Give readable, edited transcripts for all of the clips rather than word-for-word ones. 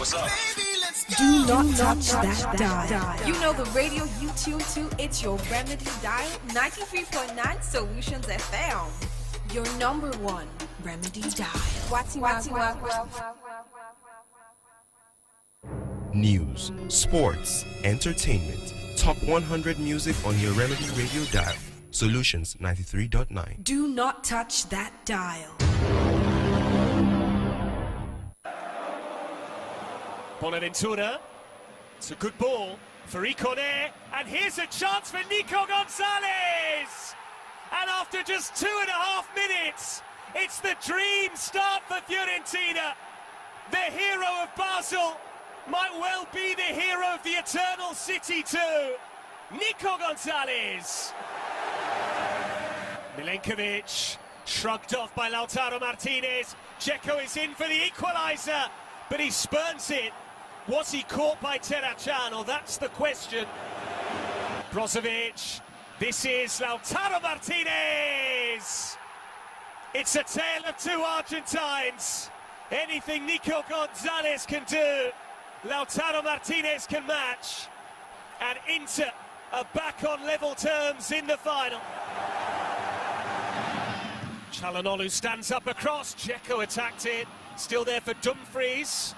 what's up? Do not touch that dial. You know the radio you tune to, it's your Remedy dial, 93.9 Solutions FM. Your number one Remedy dial. News, sports, entertainment. Top 100 music on your Remedy radio dial. Solutions 93.9. Do not touch that dial. Bonaventura, it's a good ball for Ikoné, and here's a chance for Nico Gonzalez! And after just 2.5 minutes, it's the dream start for Fiorentina. The hero of Basel might well be the hero of the Eternal City too. Nico Gonzalez. Milenkovic, shrugged off by Lautaro Martinez. Dzeko is in for the equaliser, but he spurns it. Was he caught by Terracciano? That's the question. Brozovic, this is Lautaro Martinez. It's a tale of two Argentines. Anything Nico Gonzalez can do, Lautaro Martinez can match. And Inter are back on level terms in the final. Çalhanoğlu stands up across. Dzeko attacked it. Still there for Dumfries,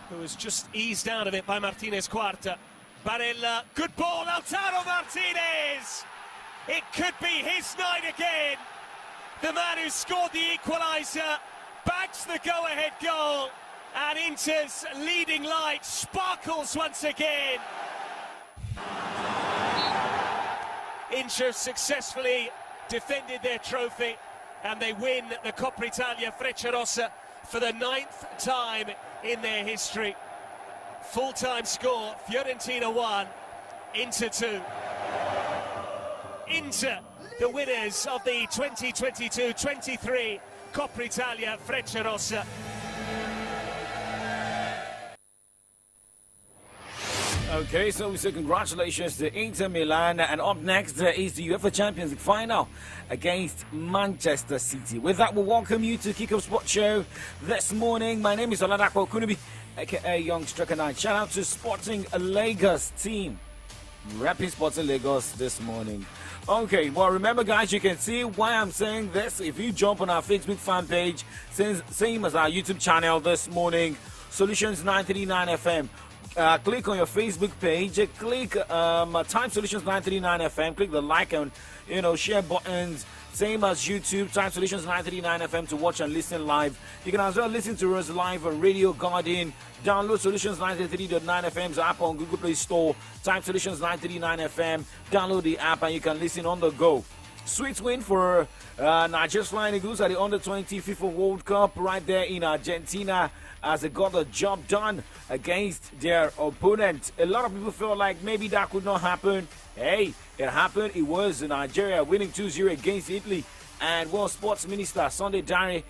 who was just eased out of it by Martinez Quarta. Barella, good ball, Lautaro Martinez! It could be his night again. The man who scored the equaliser bags the go-ahead goal, and Inter's leading light sparkles once again. Inter successfully defended their trophy, and they win the Coppa Italia Frecciarossa for the 9th time in their history. Full-time score, Fiorentina 1, Inter 2. Inter, the winners of the 2022-23 Coppa Italia Frecciarossa. Okay, so we say congratulations to Inter Milan, and up next is the UEFA Champions League final against Manchester City. With that, we'll welcome you to Kickoff Sports Show this morning. My name is Oladapo Kunubi, aka Young Striker 9. Shout out to Sporting Lagos team, repping Sporting Lagos this morning. Okay, well, remember, guys, you can see why I'm saying this if you jump on our Facebook fan page, same as our YouTube channel this morning, Solutions 939 FM. Click on your Facebook page, click type Solutions 939 FM, click the like and share buttons, same as YouTube, type Solutions 939 FM to watch and listen live. You can as well listen to us live on Radio Garden. Download Solutions 939.9 FM's app on Google Play Store, type Solutions 939 FM, download the app, and you can listen on the go. Sweet win for Nigeria's Flying Eagles at the Under-20 FIFA World Cup right there in Argentina, as they got the job done against their opponent. A lot of people feel like maybe that could not happen. Hey, it happened. It was Nigeria winning 2-0 against Italy. And, well, Sports Minister Sunday Dare,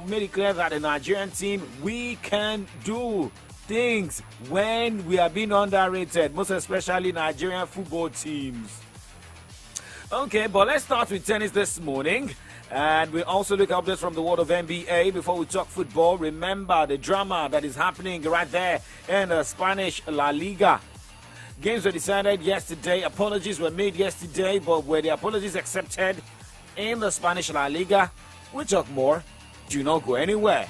made it clear that the Nigerian team, we can do things when we are being underrated, most especially Nigerian football teams. Okay, but let's start with tennis this morning. And we also look at updates from the world of NBA before we talk football. Remember the drama that is happening right there in the Spanish La Liga. Games were decided yesterday. Apologies were made yesterday, but were the apologies accepted in the Spanish La Liga? We'll talk more. Do not go anywhere.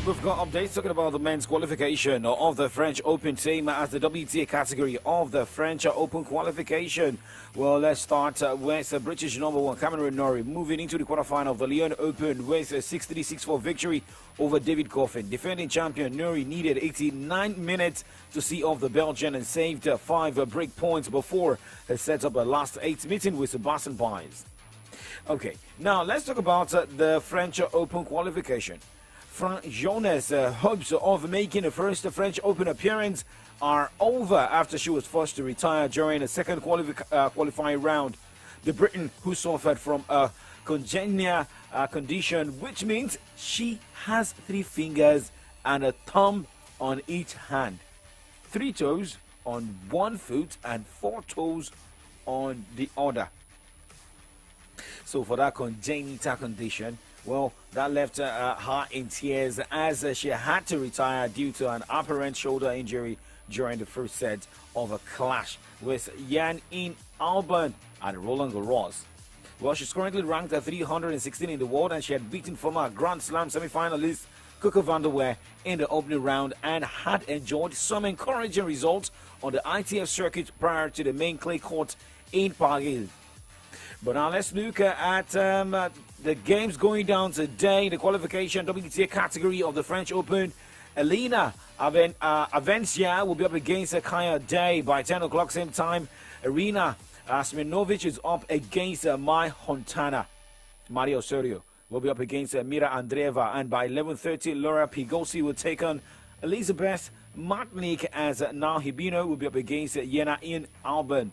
We've got updates talking about the men's qualification of the French Open, same as the WTA category of the French Open qualification. Well, let's start with the British number one, Cameron Norrie, moving into the quarterfinal of the Lyon Open with a 6-3, 6-4 victory over David Goffin. Defending champion Norrie needed 89 minutes to see off the Belgian and saved 5 break points before he set up a last 8 meeting with Sebastian Baez. Okay, now let's talk about the French Open qualification. Franck Jonas' hopes of making a first French Open appearance are over after she was forced to retire during the second qualifying round. The Briton, who suffered from a congenital condition, which means she has 3 fingers and a thumb on each hand, 3 toes on one foot, and 4 toes on the other. So for that congenital condition, well, that left her in tears as she had to retire due to an apparent shoulder injury during the first set of a clash with Jan-in Albon at Roland Garros. Well, she's currently ranked at 316 in the world, and she had beaten former Grand Slam semi-finalist Coco van der Weijden in the opening round and had enjoyed some encouraging results on the ITF circuit prior to the main clay court in Paris. But now let's look at the games going down today in the qualification WTA category of the French Open. Elena Avencia will be up against Kaya Day by 10 o'clock same time. Irina Smirnovic is up against Mai Hontana. Mario Osorio will be up against Mira Andreeva, and by 11:30 Laura Pigossi will take on Elizabeth Matnik, as now Hibino will be up against Jan-in Albon.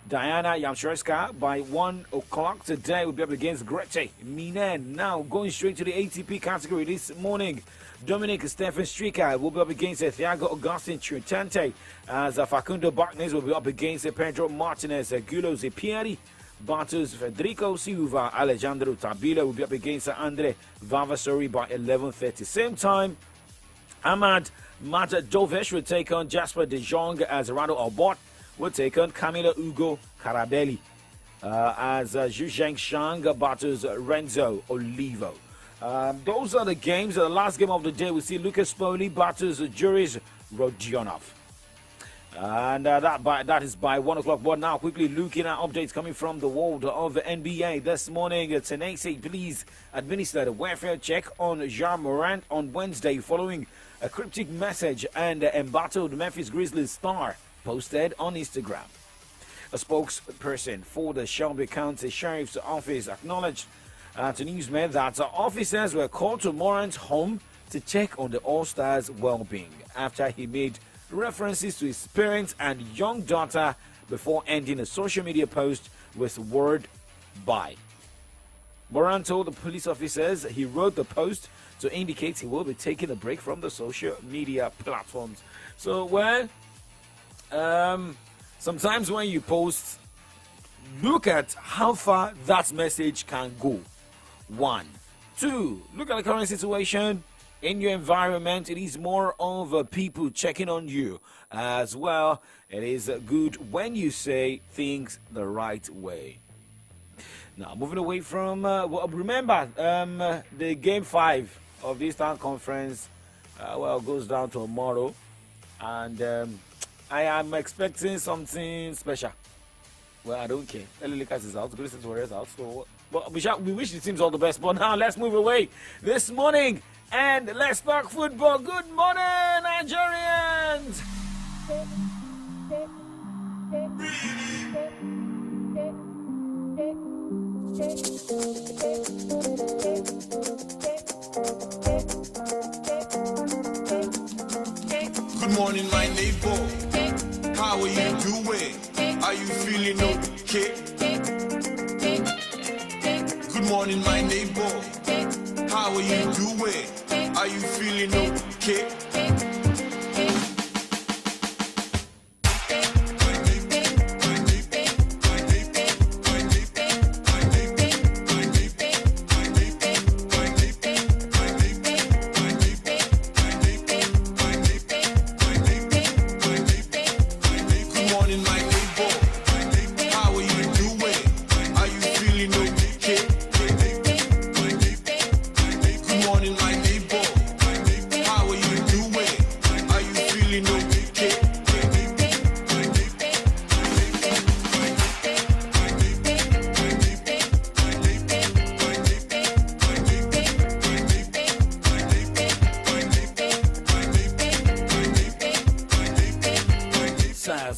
Diana Yamshurska by 1 o'clock today will be up against Grete Minen. Now going straight to the ATP category this morning, Dominic Stephen Stricker will be up against Thiago Augustin Trentante, as Facundo Bagnes will be up against Pedro Martinez. Gulo Zipieri battles Federico Silva. Alejandro Tabila will be up against Andre Vavasori by 11:30. Same time, Ahmad Matadovic will take on Jasper De Jong, as Rado Albot will take on Camilo Ugo Carabelli, as Zhu Zhengshang battles Renzo Olivo. Those are the games. The last game of the day, we see Lucas Poli battles Juris Rodionov. And that is by 1 o'clock. But now, quickly looking at updates coming from the world of the NBA. This morning, Tennessee police administered a welfare check on Ja Morant on Wednesday following a cryptic message and embattled Memphis Grizzlies star posted on Instagram. A spokesperson for the Shelby County Sheriff's Office acknowledged to newsmen that officers were called to Morant's home to check on the All-Star's well-being after he made references to his parents and young daughter before ending a social media post with word "bye." Morant told the police officers he wrote the post to indicate he will be taking a break from the social media platforms. So, well, sometimes when you post, look at how far that message can go. 1. 2. Look at the current situation in your environment. It is more of people checking on you as well. It is good when you say things the right way. Now, moving away from, remember, the Game 5 of the Eastern Conference, goes down tomorrow. And I am expecting something special. Well, I don't care. LA Lakers is out. Golden State Warriors out. So, but we wish the teams all the best. But now let's move away this morning and let's talk football. Good morning, Nigerians. Good morning, my neighbor. How are you doing? Are you feeling okay? Good morning, my neighbor. How are you doing? Are you feeling okay?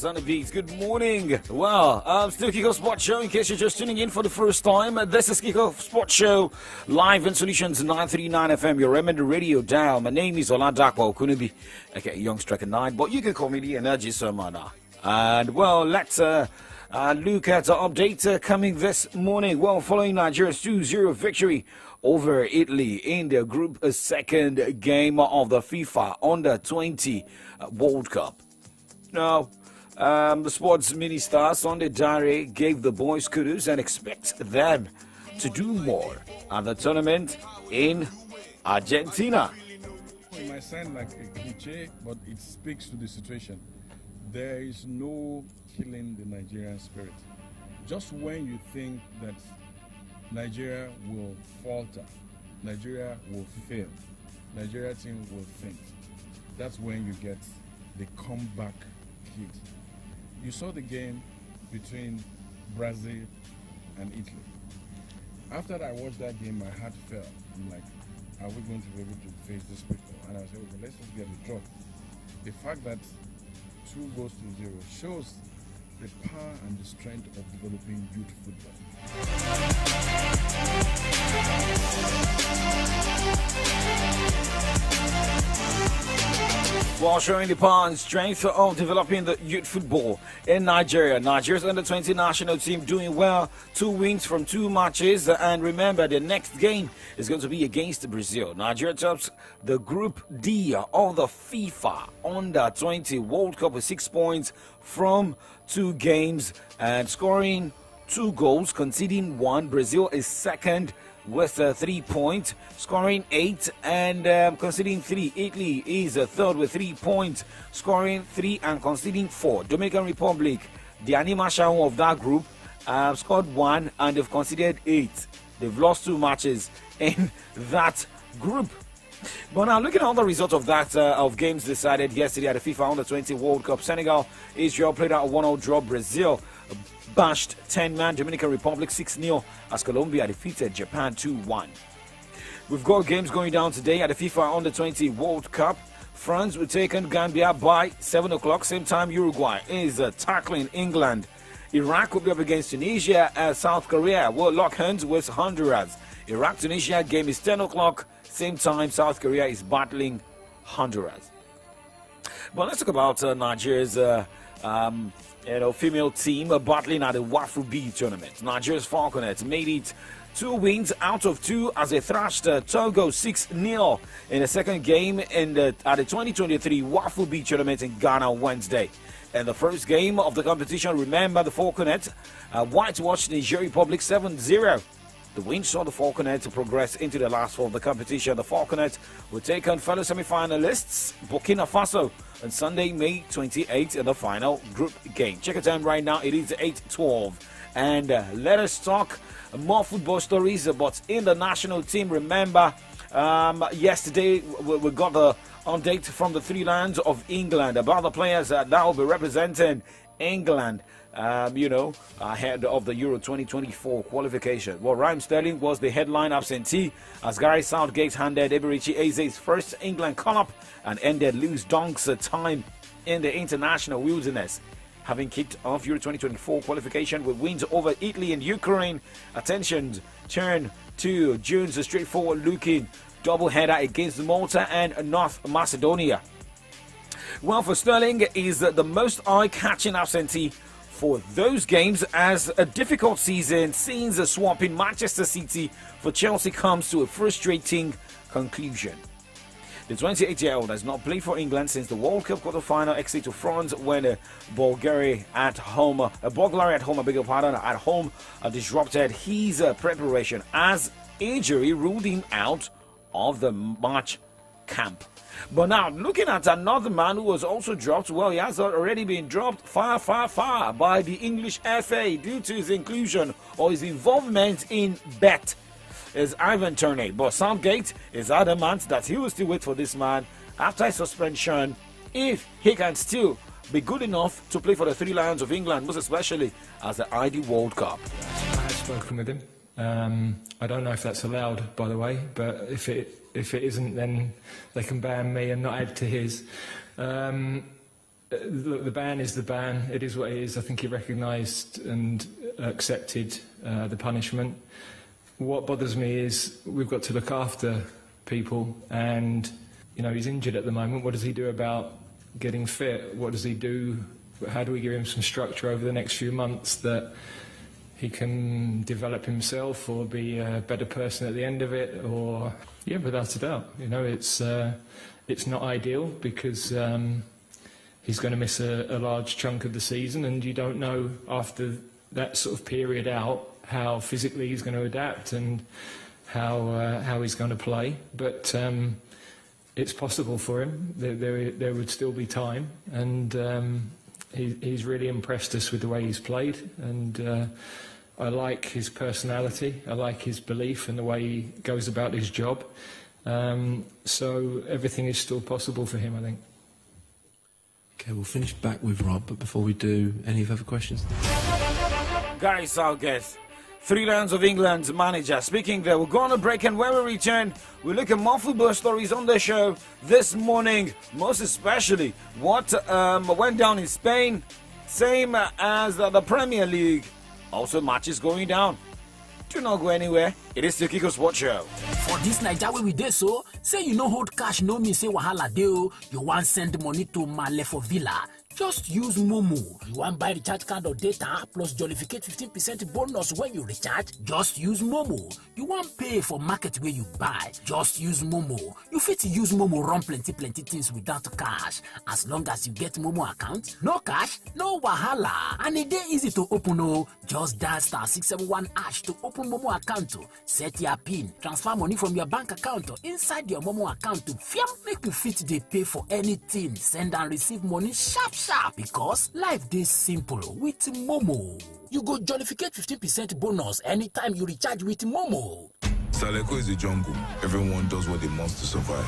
On the beats. Good morning. Well, I'm still Kickoff Sports Show. In case you're just tuning in for the first time, this is Kickoff Sports Show live in Solutions 939 FM. Your Remedy Radio dial. My name is Oladakwa Okunubi, okay, Young Striker 9, but you can call me the Energy Samana. And well, let's look at the update coming this morning. Well, following Nigeria's 2-0 victory over Italy in the group second game of the FIFA Under-20 World Cup. Now, the sports minister, Sunday Dare, gave the boys kudos and expects them to do more at the tournament in Argentina. It might sound like a cliche, but it speaks to the situation. There is no killing the Nigerian spirit. Just when you think that Nigeria will falter, Nigeria will fail, Nigeria team will faint, that's when you get the comeback hit. You saw the game between Brazil and Italy. After I watched that game, my heart fell. I'm like, are we going to be able to face these people? And I said, okay, let's just get the draw. The fact that 2 goes to 0 shows the power and the strength of developing youth football. While showing the power and strength of developing the youth football in Nigeria. Nigeria's under-20 national team doing well. 2 wins from 2 matches. And remember, the next game is going to be against Brazil. Nigeria tops the Group D of the FIFA Under-20 World Cup with 6 points from 2 games and scoring 2 goals, conceding 1. Brazil is second with 3 points, scoring 8 and conceding 3. Italy is third with 3 points, scoring 3 and conceding 4. Dominican Republic, the animation of that group, scored 1 and they've conceded 8. They've lost 2 matches in that group. But now, looking at all the results of that of games decided yesterday at the FIFA Under-20 World Cup, Senegal, Israel played out a 1-0 draw. Brazil bashed 10-man Dominican Republic 6-0 as Colombia defeated Japan 2-1. We've got games going down today at the FIFA Under-20 World Cup. France will take on Gambia by 7 o'clock. Same time, Uruguay is tackling England. Iraq will be up against Tunisia, and South Korea will lock hands with Honduras. Iraq-Tunisia game is 10 o'clock. Same time, South Korea is battling Honduras. But let's talk about Nigeria's female team battling at the Wafu B tournament. Nigeria's Falconets made it 2 wins out of 2 as they thrashed Togo 6-0 in the second game at the 2023 Wafu B tournament in Ghana Wednesday. In the first game of the competition, remember the Falconets whitewashed the Niger Republic 7-0. The win saw the Falconets progress into the last 4 of the competition. The Falconets will take on fellow semi-finalists Burkina Faso on Sunday, May 28th in the final group game. Check the time right now. It is 8:12. And let us talk more football stories. But in the national team, remember, yesterday we got the update from the 3 lands of England about the players that will be representing England. Ahead of the Euro 2024 qualification. Well, Raheem Sterling was the headline absentee as Gary Southgate handed Eberechi Eze's first England call-up and ended Lewis Dunk's time in the international wilderness. Having kicked off Euro 2024 qualification with wins over Italy and Ukraine, attention turned to June's straightforward-looking doubleheader against Malta and North Macedonia. Well, for Sterling is the most eye-catching absentee for those games as a difficult season seeing the swap in Manchester City for Chelsea comes to a frustrating conclusion. The 28-year-old has not played for England since the World Cup quarter-final exit to France when Bulgaria at home disrupted his preparation as injury ruled him out of the March camp. But now, looking at another man who was also dropped, well, he has already been dropped far by the English FA due to his inclusion or his involvement in bet, is Ivan Toney. But Southgate is adamant that he will still wait for this man after his suspension if he can still be good enough to play for the 3 Lions of England, most especially as the ID World Cup. I have spoken with him. I don't know if that's allowed, by the way, but if it isn't, then they can ban me and not add to his. Look, the ban is the ban. It is what it is. I think he recognised and accepted the punishment. What bothers me is we've got to look after people, and he's injured at the moment. What does he do about getting fit? What does he do? How do we give him some structure over the next few months that he can develop himself or be a better person at the end of it, or without a doubt. You know, it's not ideal because he's going to miss a large chunk of the season, and you don't know after that sort of period out how physically he's going to adapt and how he's going to play. But it's possible for him. There would still be time, and he's really impressed us with the way he's played, and I like his personality, I like his belief and the way he goes about his job. So everything is still possible for him, I think. Okay, we'll finish back with Rob, but before we do, any further questions? Gary Southgate, 3 Lions of England's manager, speaking there. We're going to break, and when we return, we look at more football stories on the show this morning, most especially what went down in Spain, same as the Premier League. Also, matches going down. Do not go anywhere. It is the Kiko Sports Show. For this Naija wey we dey so, say you no hold cash, no mean say wahala dey o. You want send money to Male for Villa. Just use Momo. You want buy recharge card or data plus jollificate 15% bonus when you recharge? Just use Momo. You want pay for market where you buy? Just use Momo. You fit use Momo run plenty things without cash. As long as you get Momo account, no cash, no wahala. And it dey easy to open o. Just dial *671# to open Momo account. Set your PIN, transfer money from your bank account inside your Momo account to fiam make you fit dey pay for anything. Send and receive money sharp. Because life is simple with Momo. You go jollificate 15% bonus anytime you recharge with Momo. Saleko is a jungle. Everyone does what they must to survive.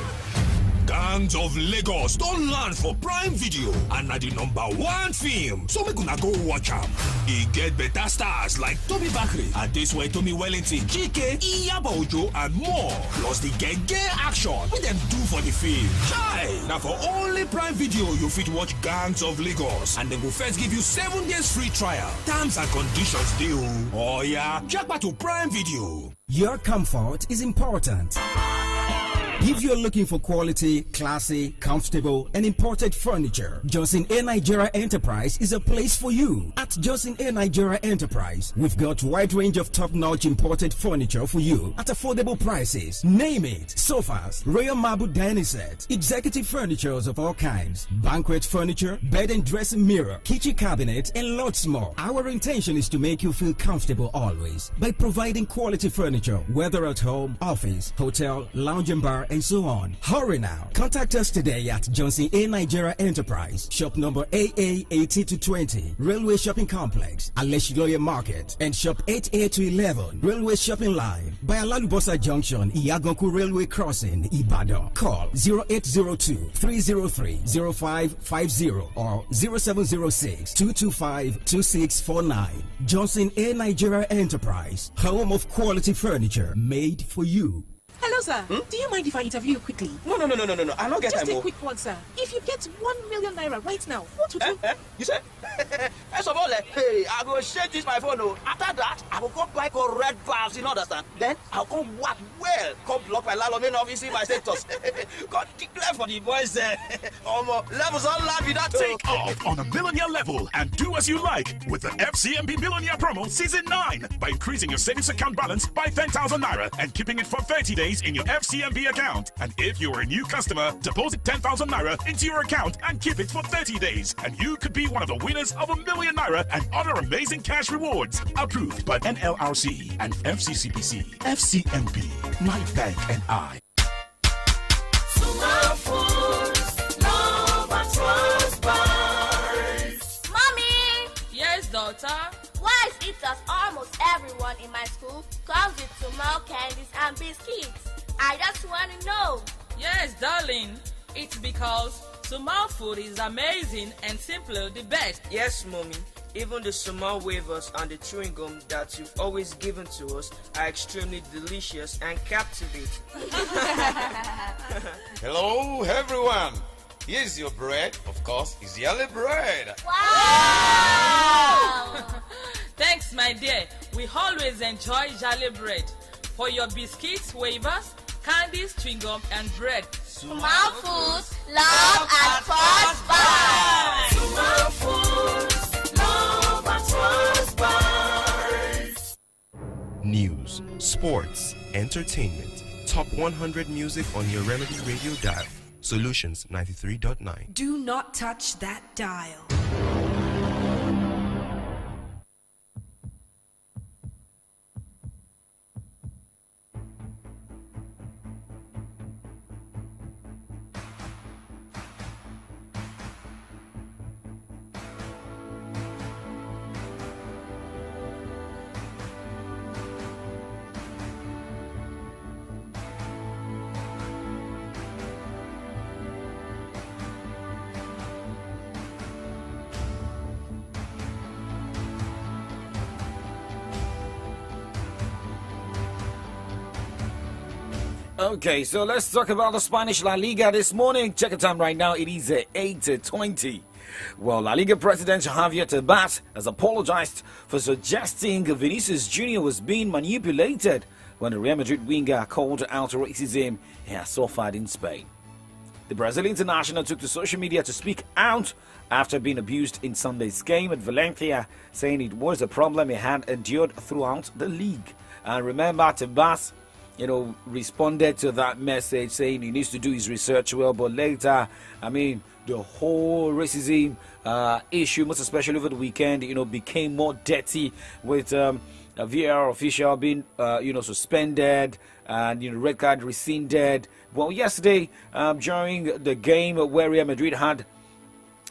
Gangs of Lagos don't land for Prime Video and na the #1 film. So we gonna go watch am. E get better stars like Toby Bakri, Adeswai Tomi Wellington, Chike, Iyabo Ojo, and more. Plus the gay action with them do for the film. Chai! Now for only Prime Video you fit watch Gangs of Lagos, and they will first give you 7 days free trial. Terms and conditions deal. Oh yeah, check back to Prime Video. Your comfort is important. If you're looking for quality, classy, comfortable, and imported furniture, Johnson A. Nigeria Enterprise is a place for you. At Johnson A. Nigeria Enterprise, we've got a wide range of top-notch imported furniture for you at affordable prices. Name it: sofas, royal marble dining set, executive furnitures of all kinds, banquet furniture, bed and dressing mirror, kitchen cabinet, and lots more. Our intention is to make you feel comfortable always by providing quality furniture, whether at home, office, hotel, lounge and bar, and so on. Hurry now. Contact us today at Johnson A. Nigeria Enterprise, shop number AA 80-20, Railway Shopping Complex, Aleshiloye Market, and shop 8A-11, Railway Shopping Line, by Alalubosa Junction, Iyaganku Railway Crossing, Ibadan. Call 0802-303-0550 or 0706-225-2649. Johnson A. Nigeria Enterprise, home of quality furniture made for you. Hello, sir. Do you mind if I interview you quickly? No. I don't get time. Just a quick one, sir. If you get 1 million naira right now, what would you? You say? First of all, hey, I go share this my phone. After that, I will come buy red valves, you understand? Then I'll come work well. Come block my landlord office in my status. God declare for the boys there. Levels all love you that Take off on a millionaire level and do as you like with the FCMB Millionaire Promo Season 9 by increasing your savings account balance by 10,000 naira and keeping it for 30 days in your FCMB account. And if you're a new customer, deposit 10,000 naira into your account and keep it for 30 days. And you could be one of the winners of ₦1 million and other amazing cash rewards. Approved by NLRC and FCCPC. FCMB, My Bank and I. Mommy! Yes, daughter? Why is it that almost everyone in my school comes with Sumal candies and biscuits? I just want to know. Yes, darling. It's because Sumal food is amazing and simply the best. Yes, mommy. Even the Sumal wafers and the chewing gum that you've always given to us are extremely delicious and captivating. Hello, everyone. Here's your bread. Of course, it's yellow bread. Wow! Thanks, my dear. We always enjoy Jolly bread. For your biscuits, wafers, candies, chewing gum, and bread. Sumal Foods, love at first bite. Sumal Foods, love at first bite. sports, entertainment, top 100 music on your Remedy Radio dial. Solutions 93.9. Do not touch that dial. Okay, so let's talk about the Spanish La Liga this morning. Check the time right now. It is 8:20. Well, La Liga president Javier Tebas has apologized for suggesting Vinicius Jr. was being manipulated when the Real Madrid winger called out racism he has suffered in Spain. The Brazilian international took to social media to speak out after being abused in Sunday's game at Valencia, saying it was a problem he had endured throughout the league. And remember, Tebas responded to that message saying he needs to do his research well, but later, the whole racism issue, most especially over the weekend, became more dirty with a VAR official being, suspended and, red card rescinded. Well, yesterday, during the game where Real Madrid had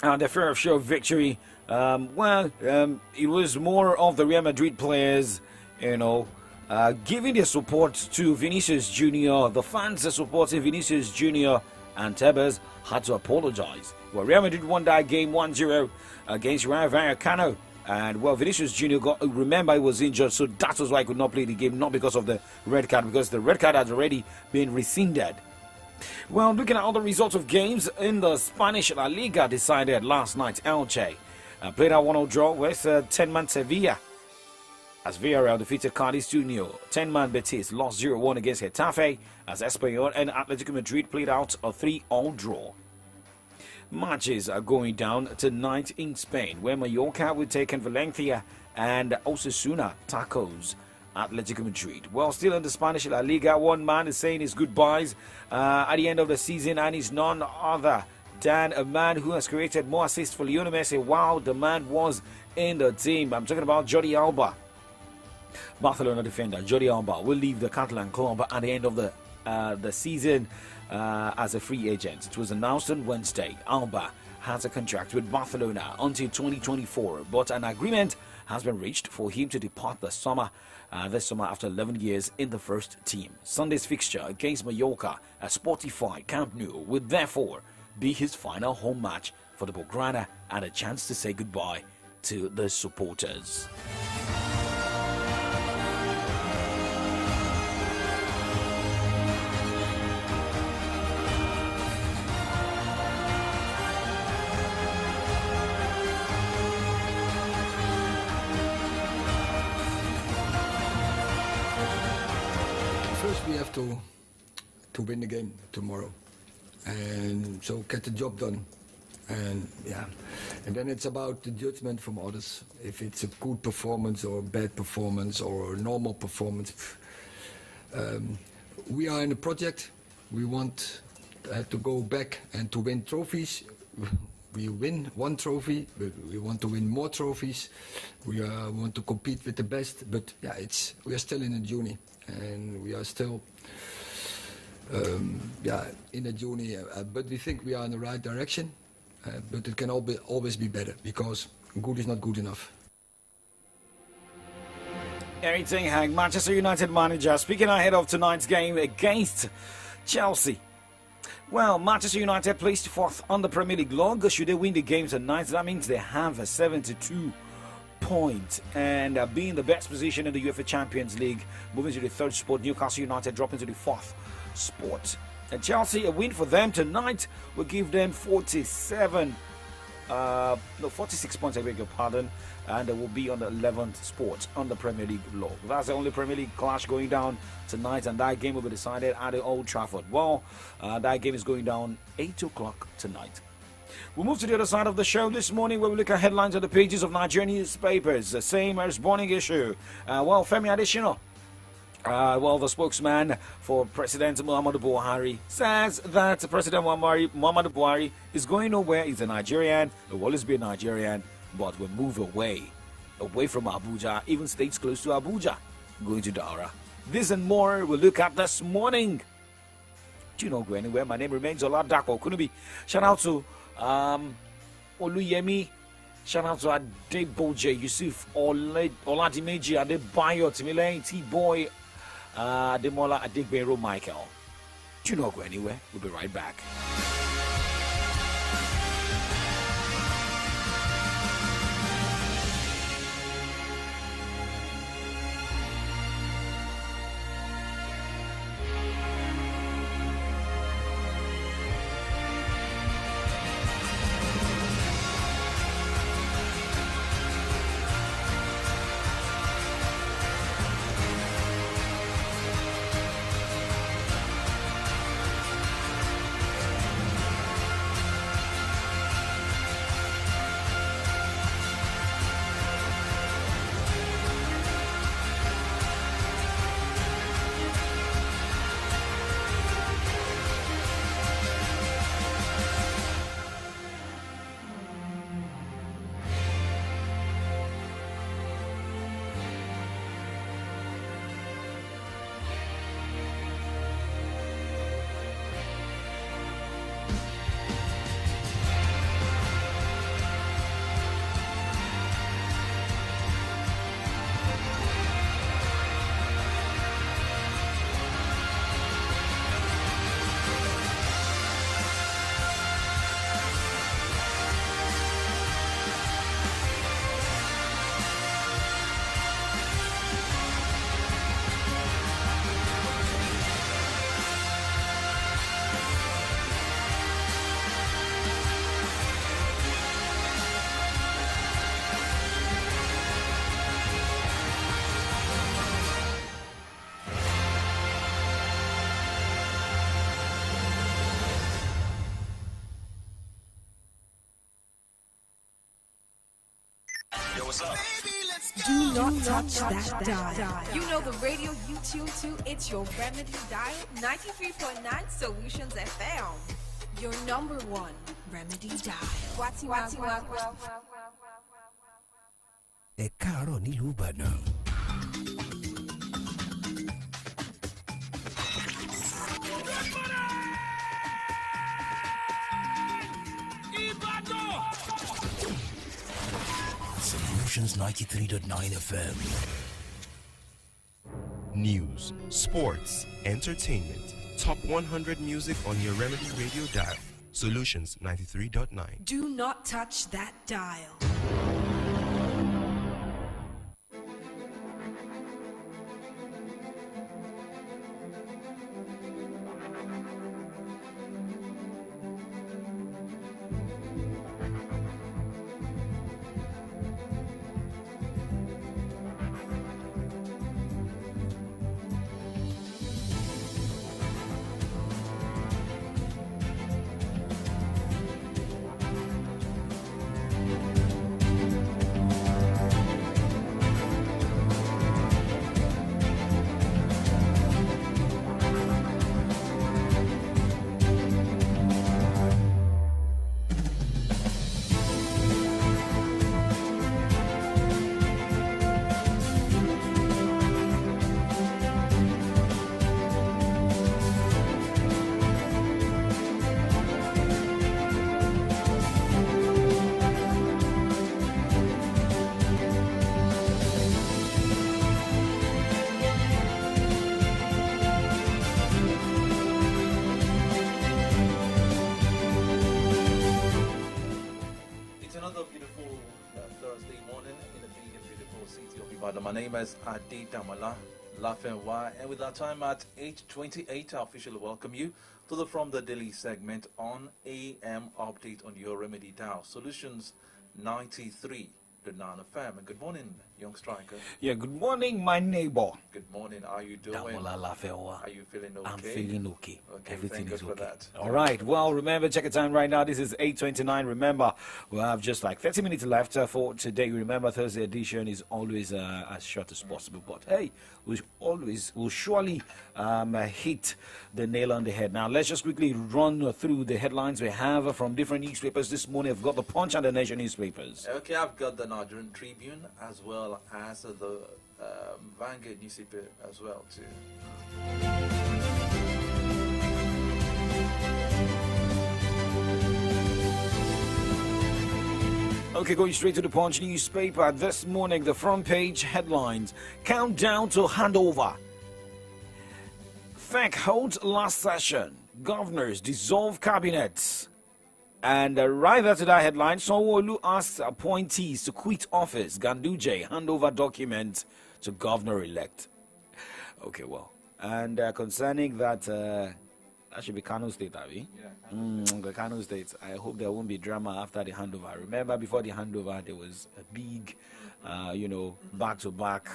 their fair share of victory, it was more of the Real Madrid players, giving their support to Vinicius Jr. The fans are supporting Vinicius Jr. and Tebas had to apologize. Well, Real Madrid won that game 1-0 against Rayo Vallecano. And, Vinicius Jr. remember he was injured, so that was why he could not play the game, not because of the red card, because the red card had already been rescinded. Well, looking at all the results of games in the Spanish La Liga decided last night, Elche played a 1-0 draw with 10-man Sevilla, as Villarreal defeated Cadiz 2-0. 10-man Betis lost 0-1 against Getafe, as Espanyol and Atletico Madrid played out a 3-3 draw. Matches are going down tonight in Spain, where Mallorca will take on Valencia and Osasuna tackles Atletico Madrid. Well, still in the Spanish La Liga, one man is saying his goodbyes at the end of the season, and he's none other than a man who has created more assists for Lionel Messi while the man was in the team. I'm talking about Jordi Alba. Barcelona defender Jordi Alba will leave the Catalan club at the end of the season as a free agent. It was announced on Wednesday. Alba has a contract with Barcelona until 2024, but an agreement has been reached for him to depart this summer after 11 years in the first team. Sunday's fixture against Mallorca at Spotify Camp Nou will therefore be his final home match for the Blaugrana and a chance to say goodbye to the supporters. We have to win the game tomorrow, and so get the job done, and then it's about the judgment from others, if it's a good performance or a bad performance or a normal performance. We are in a project. We want to go back and to win trophies. We win one trophy, but we want to win more trophies. We want to compete with the best, but we are still in a journey. And we are still in a journey, but we think we are in the right direction, but it can always be better, because good is not good enough. Erik ten Hag, Manchester United manager, speaking ahead of tonight's game against Chelsea. Well, Manchester United placed fourth on the Premier League log. Should they win the game tonight, that means they have a 72 point and be in the best position in the UEFA Champions League, moving to the third spot. Newcastle United dropping to the fourth spot. And Chelsea, a win for them tonight will give them 46 points, I beg your pardon, and they will be on the 11th spot on the Premier League log. That's the only Premier League clash going down tonight, and that game will be decided at the Old Trafford. Well, that game is going down 8 o'clock tonight. We'll move to the other side of the show this morning, where we look at headlines on the pages of Nigerian newspapers. The same as morning issue. Femi Adesina Well, the spokesman for President Muhammadu Buhari says that President Muhammadu Buhari is going nowhere. He's a Nigerian. He will always be a Nigerian, but will move away from Abuja, even states close to Abuja, going to Daura. This and more we'll look at this morning. Do you not go anywhere? My name remains Oladapo Kunubi. Shout out to Oluyemi. Shout out to Adeboje Yusuf, Oladimeji, Adebayo, Timile, T-Boy, Ademola, Adegbero, Michael. Do not go anywhere. We'll be right back. Do not touch that dial. You know the radio you tune to, it's your Remedy dial, 93.9 Solutions FM. Your number one Remedy dial. What's Ẹ káàárọ̀ nílùú Ìbàdàn. Solutions 93.9 FM. News, sports, entertainment. Top 100 music on your Remedy Radio dial. Solutions 93.9. Do not touch that dial. My name is Adi Damala Lafenwa, and with our time at 8:28, I officially welcome you to the From the Daily segment on AM Update on your Remedy Dial Solutions 93.9 FM. And good morning, young striker. Yeah, good morning, my neighbor. Good morning. How are you doing? Are you feeling okay? I'm feeling okay. Everything thank is God for okay. that. All right. Well, remember, check the time right now. This is 8:29. Remember, we'll have just like 30 minutes left for today. Remember, Thursday edition is always as short as possible. But hey, we'll surely hit the nail on the head. Now, let's just quickly run through the headlines we have from different newspapers this morning. I've got the Punch and the Nation newspapers. Okay, I've got the Nigerian Tribune as well as the Vanguard newspaper as well too. Okay, going straight to the Punch newspaper. This morning, the front page headlines: Countdown to handover. FEC holds last session. Governors dissolve cabinets. And right after that headline, Sanwo-Olu asks appointees to quit office. Ganduje hand over document to governor-elect. Okay, well, and concerning that, that should be Kano State, Abi? Yeah. The Kano State. I hope there won't be drama after the handover. Remember, before the handover, there was a big, back-to-back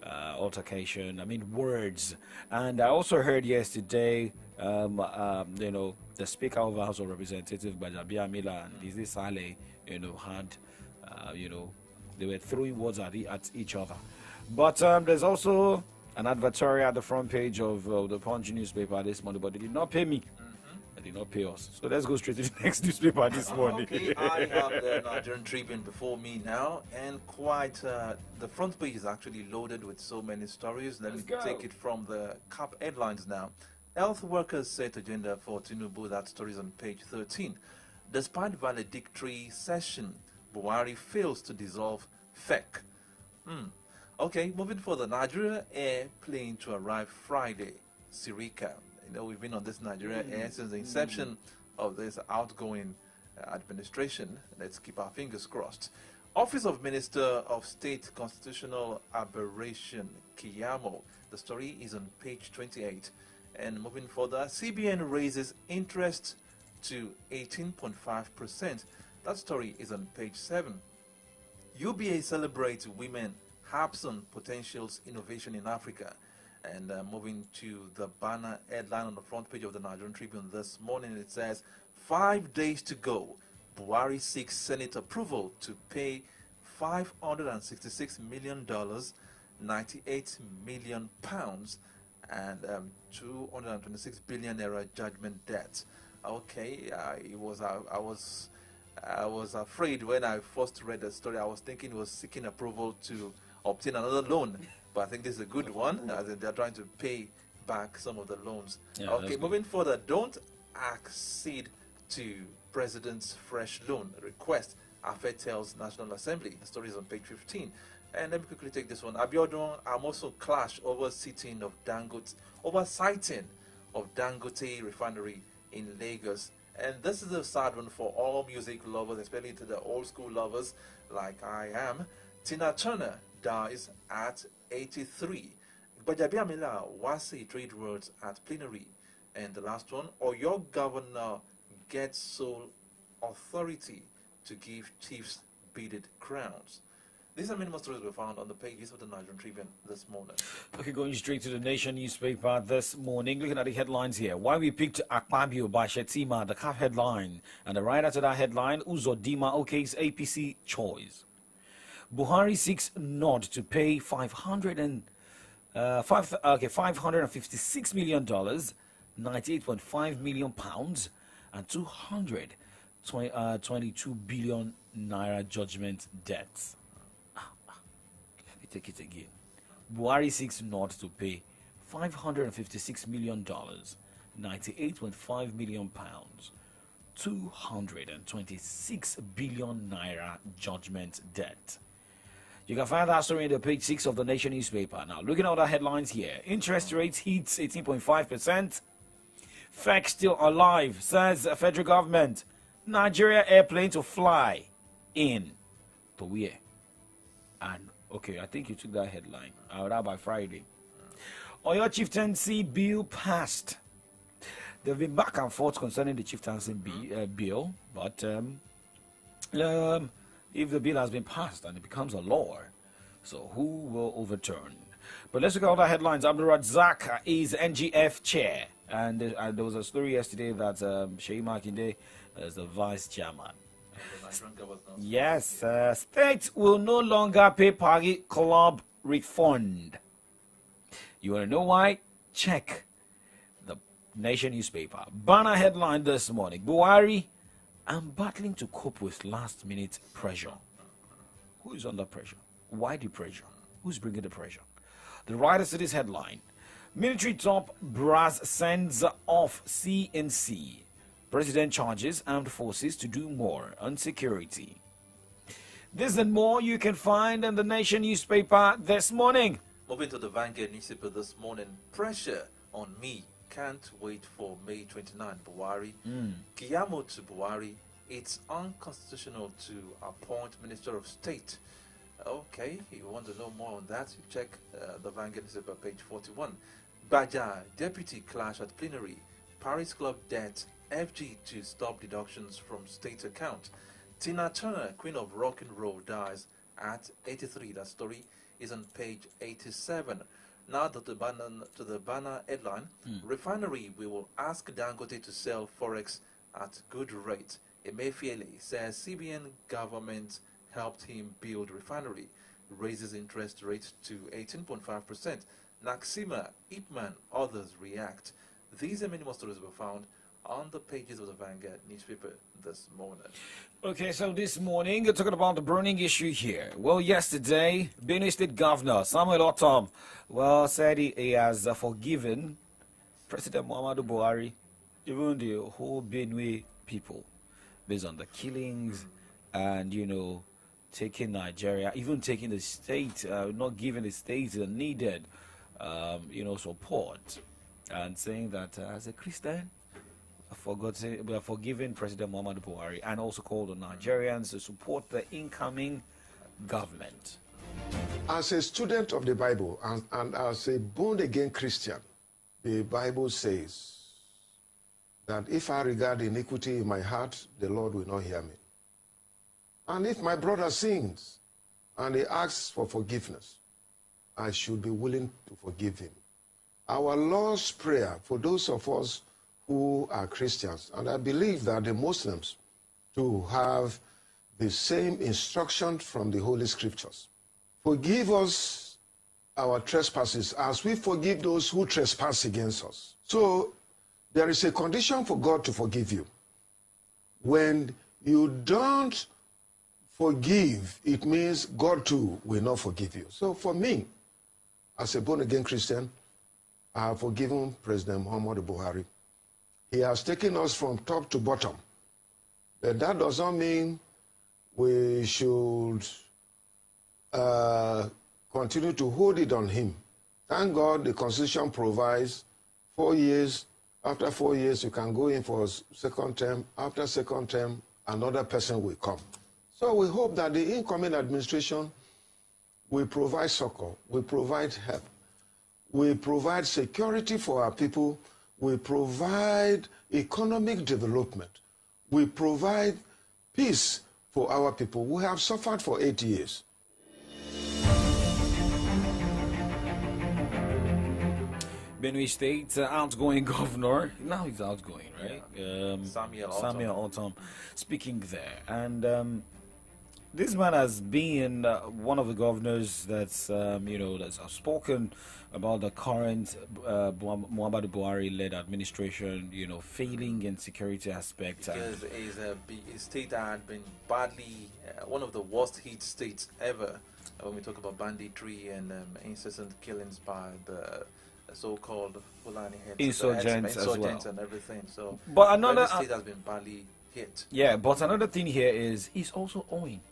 altercation. I mean, words. And I also heard yesterday, the Speaker of the House of Representatives, Gbajabiamila, and Dizzy Saleh, had, they were throwing words at each other. But there's also an advertorial at the front page of the Punch newspaper this morning, but they did not pay me. They did not pay us. So let's go straight to the next newspaper this morning. Okay, I have the Nigerian Tribune before me now, and quite the front page is actually loaded with so many stories. Let me take it from the cap headlines now. Health workers set agenda for Tinubu. That story is on page 13. Despite valedictory session, Buhari fails to dissolve FEC. Okay, moving for the Nigeria airplane to arrive Friday, Sirika. We've been on this Nigeria air since the inception of this outgoing administration. Let's keep our fingers crossed. Office of Minister of State Constitutional Aberration, Kiyamo. The story is on page 28. And moving further, CBN raises interest to 18.5%. That story is on page 7. UBA celebrates women Hapson Potentials Innovation in Africa. And moving to the banner headline on the front page of the Nigerian Tribune this morning, it says, 5 days to go. Buhari seeks Senate approval to pay $566 million, 98 million pounds, and 226 billion naira judgment debt. Okay, I was afraid when I first read the story. I was thinking it was seeking approval to obtain another loan, but I think this is a good one. They're trying to pay back some of the loans. Yeah, okay, moving further, don't accede to President's fresh loan request. Afe tells National Assembly. The story is on page 15. And let me quickly take this one. Abiodun Amoso clash over sighting of Dangote refinery in Lagos. And this is a sad one for all music lovers, especially to the old school lovers like I am. Tina Turner dies at 83. Gbajabiamila Wasi trade words at plenary. And the last one, Oyo governor gets sole authority to give chiefs beaded crowns. These are many more stories we found on the pages of the Nigerian Tribune this morning. Okay, going straight to the Nation newspaper this morning. Looking at the headlines here. Why we picked Akpabio by Shetima, the cap headline. And the right after that headline, Uzodinma okay's APC choice. Buhari seeks nod to pay $556 million, 98.5 million pounds, and 222 billion naira judgment debts. Let me take it again. Buhari seeks nod to pay $556 million, 98.5 million pounds, 226 billion naira judgment debt. You can find that story in the page 6 of the Nation newspaper. Now, looking at the headlines here. Interest rates hits 18.5%. FEC still alive, says the federal government. Nigeria airplane to fly in. To where? And, okay, I think you took that headline. I'll have by Friday. Oyo chieftaincy bill passed. There have been back and forth concerning the chieftaincy bill, but if the bill has been passed and it becomes a law, So who will overturn? But let's look at other headlines. Abdul Razak is NGF chair. And there was a story yesterday that Sheyi Makinde is the vice chairman. Yes, state will no longer pay Party Club refund. You want to know why? Check the Nation newspaper. Banner headline this morning. Buhari, I'm battling to cope with last-minute pressure. Who is under pressure? Why the pressure? Who's bringing the pressure? The writer to this headline. Military top brass sends off CNC. President charges armed forces to do more on security. This and more you can find in the Nation newspaper this morning. Moving to the Vanguard newspaper this morning. Pressure on me. Can't wait for May 29. Buhari. Guillermo to Buhari. It's unconstitutional to appoint Minister of State. Okay, if you want to know more on that, you check the Vanguard newspaper, page 41. Baja, deputy clash at plenary. Paris Club debt, FG to stop deductions from state account. Tina Turner, queen of rock and roll, dies at 83. That story is on page 87. Now to the banner headline. Refinery, we will ask Dangote to sell Forex at good rate. Emefiele says CBN government helped him build refinery. Raises interest rate to 18.5%. Naxima, Ipman, others react. These and many more stories were found on the pages of the Vanguard newspaper this morning. Okay, so this morning, you're talking about the burning issue here. Well, yesterday, Benue State Governor Samuel Otom, said he has forgiven President Muhammadu Buhari, even the whole Benue people, based on the killings and, taking Nigeria, even taking the state, not giving the state the needed, support, and saying that as a Christian, we are forgiving President Muhammadu Buhari, and also called on Nigerians to support the incoming government. As a student of the Bible and as a born-again Christian, the Bible says that if I regard iniquity in my heart, the Lord will not hear me. And if my brother sins and he asks for forgiveness, I should be willing to forgive him. Our Lord's Prayer for those of us who are Christians, and I believe that the Muslims too have the same instruction from the Holy Scriptures. Forgive us our trespasses as we forgive those who trespass against us. So there is a condition for God to forgive you. When you don't forgive, it means God too will not forgive you. So for me, as a born-again Christian, I have forgiven President Muhammadu Buhari. He has taken us from top to bottom. But that does not mean we should continue to hold it on him. Thank God the Constitution provides 4 years. After 4 years, you can go in for a second term. After second term, another person will come. So we hope that the incoming administration will provide succor, will provide help, will provide security for our people, will provide economic development, will provide peace for our people. We have suffered for 8 years. Benue State outgoing governor, now he's outgoing, right? Yeah. Samuel Otom speaking there. And this man has been one of the governors that's, that's spoken about the current Muhammadu Buhari-led administration, failing in security aspects. Because it's a state that had been badly, one of the worst hit states ever when we talk about banditry and incessant killings by the so-called Fulani heads, insurgents as well, and everything. So, but another state has been badly hit. Yeah, but another thing here is he's also owing.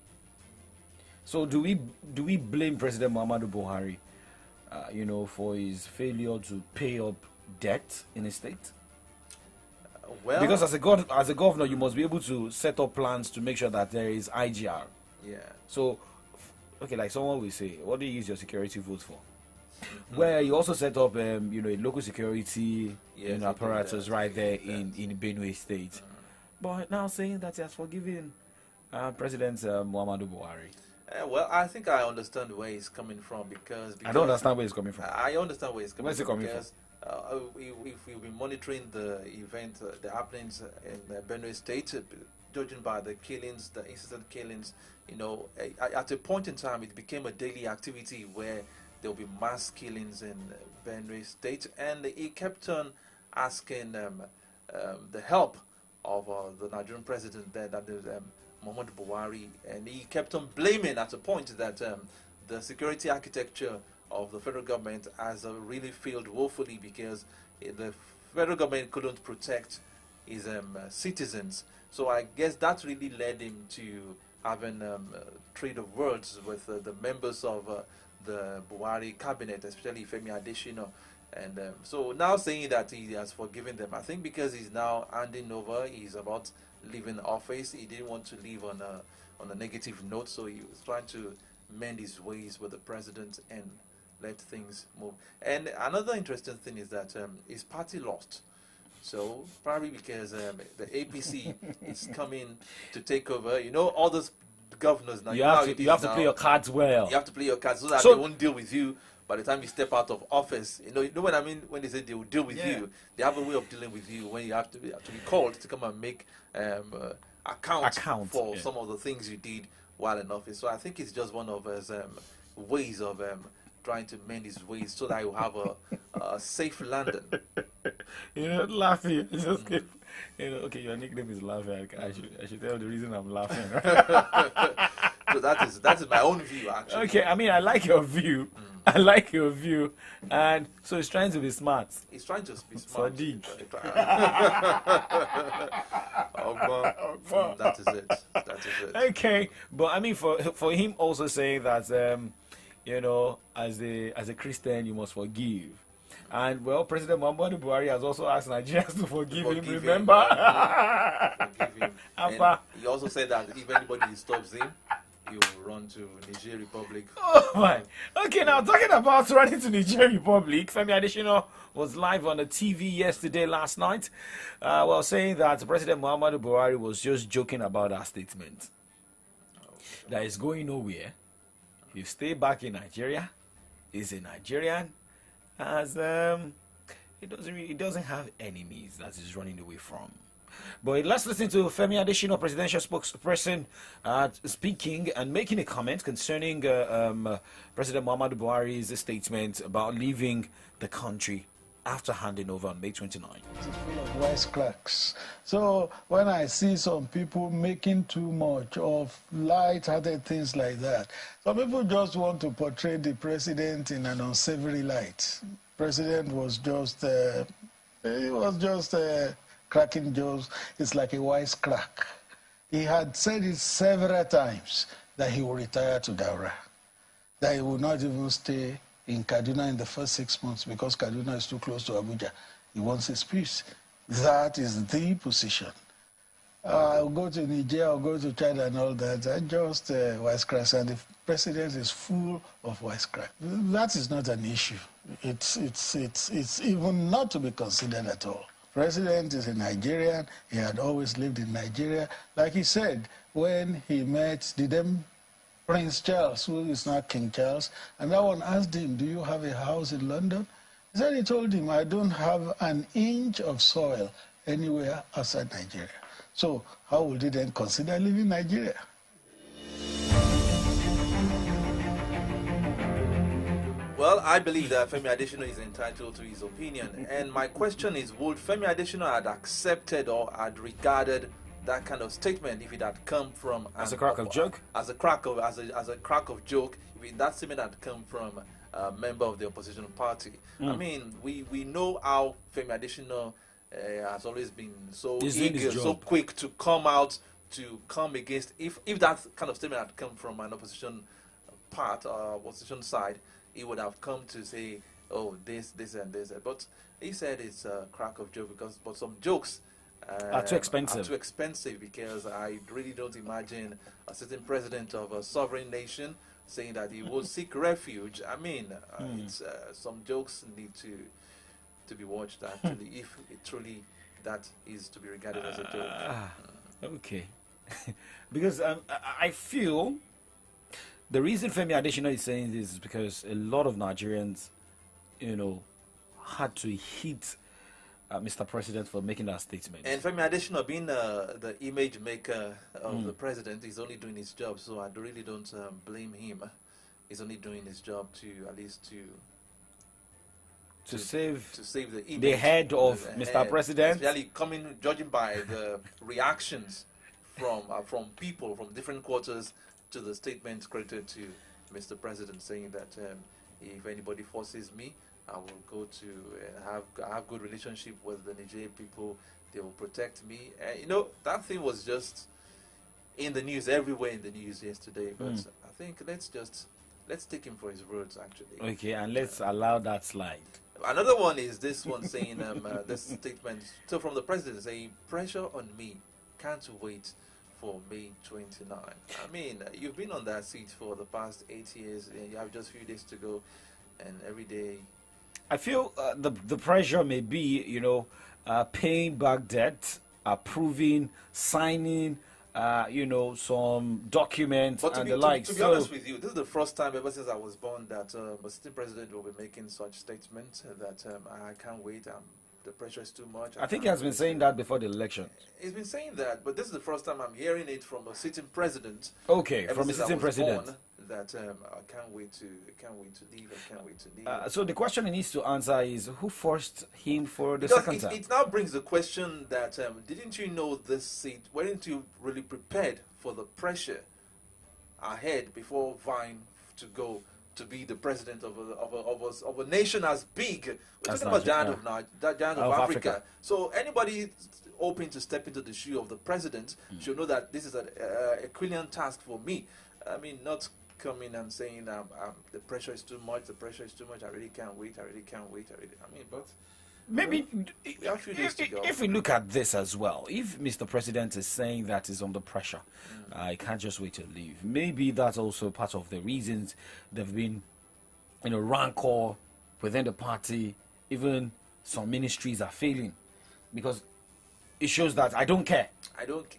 So do we blame President Muhammadu Buhari, for his failure to pay up debt in his state? Well, because as a governor, you must be able to set up plans to make sure that there is IGR. Yeah. So, okay, like someone will say, what do you use your security vote for? Where you also set up, a local security apparatus right there in Benue State. But now saying that he has forgiven President Muhammadu Buhari. Well, I think I understand where he's coming from because I don't understand where he's coming from. I understand where he's coming Where's he from coming because if we've been monitoring the event, the happenings in Benue State, judging by the killings, the incessant killings, at a point in time, it became a daily activity where there will be mass killings in Benue State, and he kept on asking the help of the Nigerian president there, that is Muhammadu Buhari, and he kept on blaming at a point that the security architecture of the federal government has really failed woefully because the federal government couldn't protect his citizens. So I guess that really led him to having a trade of words with the members of the Buhari cabinet, especially Femi Adesina. And so now saying that he has forgiven them, I think because he's now handing over, he's about leaving office. He didn't want to leave on a negative note, so he was trying to mend his ways with the president and let things move. And another interesting thing is that his party lost. So probably because the APC is coming to take over. All those governors now. You have to play your cards well. You have to play your cards so that they won't deal with you by the time you step out of office. You know what I mean when they say they will deal with you. They have a way of dealing with you when you have to be called to come and make account for some of the things you did while in office. So I think it's just one of his ways of trying to mend his ways so that he will have a safe landing. Laughing. Just okay, your nickname is Laughing. I should tell the reason I'm laughing. So that is my own view, actually. Okay, I mean, I like your view. I like your view. And so he's trying to be smart. He's trying to be smart. Sadiq. That is it. That is it. Okay, but I mean, for him also saying that, as a Christian, you must forgive. And well, President Muhammadu Buhari has also asked Nigerians to forgive him. Remember? Forgive him. And he also said that if anybody disturbs him, he will run to Niger Republic. Oh my! Okay, now talking about running to Niger Republic, Femi Adesina was live on the TV last night, saying that President Muhammadu Buhari was just joking about that statement. That is going nowhere. He'll stay back in Nigeria. He's a Nigerian. As he doesn't have enemies that he's running away from. But let's listen to Femi Adesina, presidential spokesperson, speaking and making a comment concerning President Muhammadu Buhari's statement about leaving the country after handing over on May 29. It's full of wisecracks. So when I see some people making too much of light-hearted things like that, some people just want to portray the president in an unsavory light. President was just, cracking jokes. It's like a wisecrack. He had said it several times that he will retire to Daura, that he will not even stay in Kaduna in the first 6 months because Kaduna is too close to Abuja. He wants his peace. That is the position. I'll go to Niger, I'll go to Chad and all that. And just wisecracks, and the president is full of wisecracks. That is not an issue. It's even not to be considered at all. President is a Nigerian. He had always lived in Nigeria. Like he said, when he met Prince Charles, who is now King Charles, and that one asked him, do you have a house in London? He said he told him, I don't have an inch of soil anywhere outside Nigeria. So how would he then consider leaving Nigeria? Well, I believe that Femi Adesina is entitled to his opinion. And my question is, would Femi Adesina had accepted or had regarded that kind of statement if it had come from as a crack of joke, as a crack of joke, if that statement had come from a member of the opposition party? I mean, we know how Femi Adesina has always been so eager, so quick to come out to come against. If that kind of statement had come from an opposition opposition side, he would have come to say, oh, this and this. But he said it's a crack of joke but some jokes are too expensive. Are too expensive because I really don't imagine a certain president of a sovereign nation saying that he will seek refuge. I mean, it's some jokes need to be watched actually if it truly that is to be regarded as a joke. Okay, because I feel the reason Femi Adesina is saying this is because a lot of Nigerians, had to hit Mr. President for making that statement. And Femi Adesina, being the image maker of the president, is only doing his job. So I really don't blame him. He's only doing his job to at least to save the image, the head of Mr. President. Especially judging by the reactions from people from different quarters to the statement credited to Mr. President, saying that if anybody forces me, I will go to have good relationship with the Nigerian people. They will protect me. That thing was just in the news, everywhere in the news yesterday. But I think let's take him for his words, actually. Okay, and let's allow that slide. Another one is this one saying this statement. So from the president saying, "Pressure on me, can't wait for May 29." I mean, you've been on that seat for the past 8 years. And you have just a few days to go, and every day. I feel the pressure may be, paying back debt, approving, signing, some documents and the like. To be honest with you, this is the first time ever since I was born that a sitting president will be making such statements that I can't wait. The pressure is too much. I think he has been saying that before the election. He's been saying that, but this is the first time I'm hearing it from a sitting president. Okay, from a sitting president. That I can't wait to leave. I can't wait to leave. So the question he needs to answer is who forced him for the because second time? It now brings the question that didn't you know this seat? Weren't you really prepared for the pressure ahead before vying to go to be the president of a nation as big? We're talking about giant of Africa. So anybody hoping to step into the shoe of the president should know that this is a Herculean task for me. I mean, not coming and saying the pressure is too much. I really can't wait. But maybe we have a few days to go. If we look at this as well, if Mr. President is saying that he's under pressure, I can't just wait to leave. Maybe that's also part of the reasons there've been, rancor within the party. Even some ministries are failing because it shows that I don't care.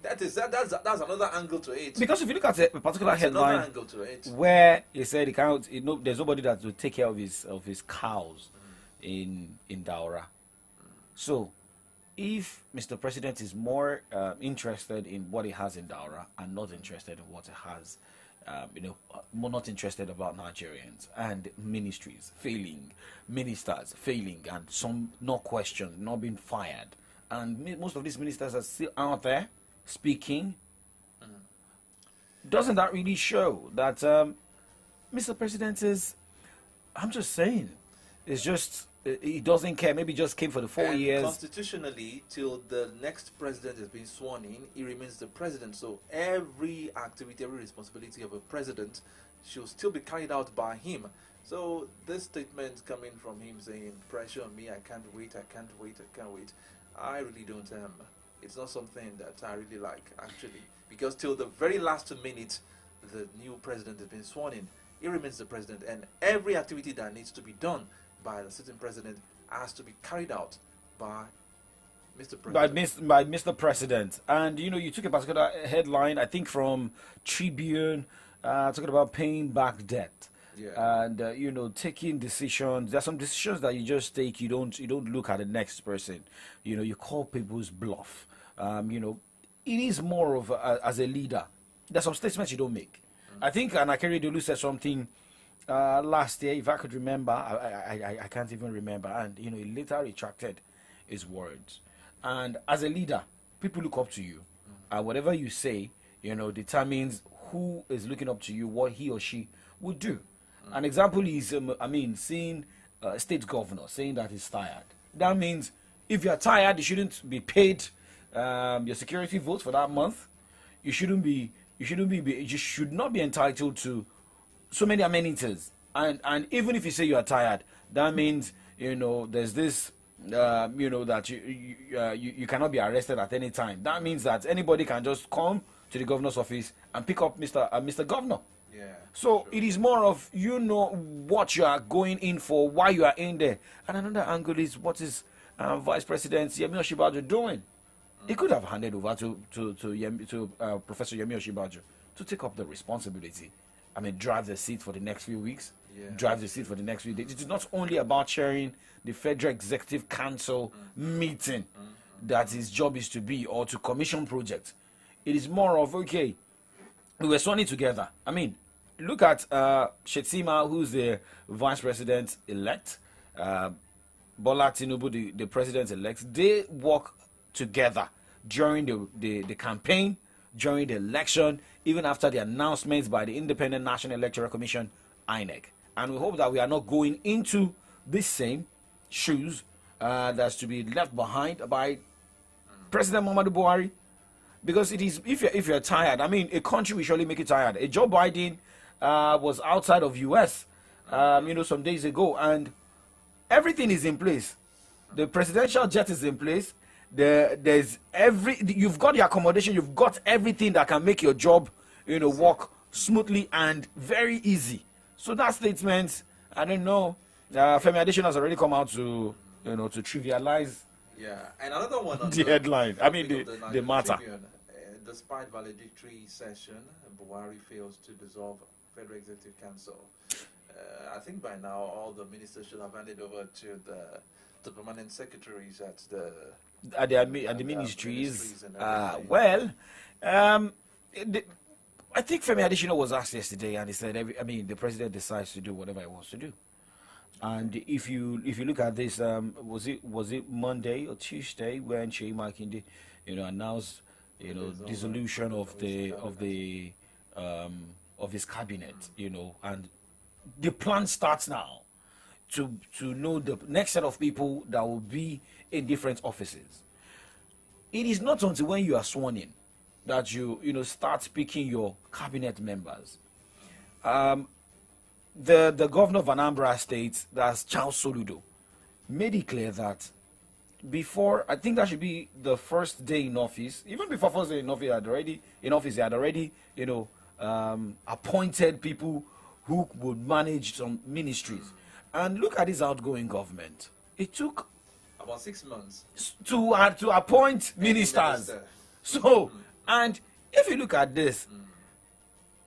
That's another angle to it. Because if you look at a particular headline angle to it, where he said there's nobody that will take care of his cows in Daura. So, if Mr. President is more interested in what he has in Daura and not interested in what he has, more not interested about Nigerians and ministries failing, ministers failing, and some not questioned, not being fired. And most of these ministers are still out there speaking. Doesn't that really show that Mr. President is, I'm just saying, it's just, he doesn't care. Maybe just came for the 4 years. Constitutionally, till the next president has been sworn in, he remains the president. So every activity, every responsibility of a president should still be carried out by him. So this statement coming from him saying, "Pressure on me, I can't wait. I really don't. It's not something that I really like, actually, because till the very last minute, the new president has been sworn in. He remains the president, and every activity that needs to be done by the sitting president has to be carried out by Mr. President. By Mr. President. And you took a particular headline, I think from Tribune, talking about paying back debt. Yeah. And taking decisions. There are some decisions that you just take. You don't look at the next person. You call people's bluff. It is more of as a leader. There's some statements you don't make. I think Anakere Dolu said something last year, if I could remember. I can't even remember. And he later retracted his words. And as a leader, people look up to you. Whatever you say, determines who is looking up to you, what he or she would do. An example is, seeing a state governor saying that he's tired. That means if you're tired, you shouldn't be paid your security votes for that month. You should not be entitled to so many amenities. And even if you say you are tired, that means there's this that you cannot be arrested at any time. That means that anybody can just come to the governor's office and pick up Mr. Governor. Yeah, so true. It is more of what you are going in for, why you are in there. And another angle is what is Vice President Yemi Osinbajo doing? He could have handed over to Professor Yemi Osinbajo to take up the responsibility drive the seat for the next few weeks. Yeah. Drive the seat for the next few days. It is not only about chairing the Federal Executive Council meeting that his job is to be or to commission projects. It is more of, okay, we were sworn in together. I mean, look at Shettima, who's the vice president elect, Bola Tinubu, the president elect. They work together during the campaign, during the election, even after the announcements by the Independent National Electoral Commission, INEC. And we hope that we are not going into this same shoes that's to be left behind by President Muhammadu Buhari. Because it is, if you're tired, I mean, a country will surely make you tired. A Joe Biden was outside of US, some days ago, and everything is in place. The presidential jet is in place. You've got the accommodation, you've got everything that can make your job, work smoothly and very easy. So that statement, I don't know. Femi Adesina has already come out to trivialize. Yeah, and another one on the headline. I mean the matter. Tribune, despite valedictory session, Buhari fails to dissolve Federal Executive Council. I think by now all the ministers should have handed over to the permanent secretaries at the ministries. I think Femi Adesina was asked yesterday, and he said, the president decides to do whatever he wants to do. And if you look at this, was it Monday or Tuesday when Sheyi Makinde, announced, dissolution of his cabinet, and the plan starts now to know the next set of people that will be in different offices. It is not until when you are sworn in that you start picking your cabinet members. The governor of Anambra State, that's Charles Soludo, made it clear that before, I think that should be the first day in office, even before first day in office, he had already appointed people who would manage some ministries. And look at his outgoing government. It took about 6 months to appoint ministers. So, and if you look at this,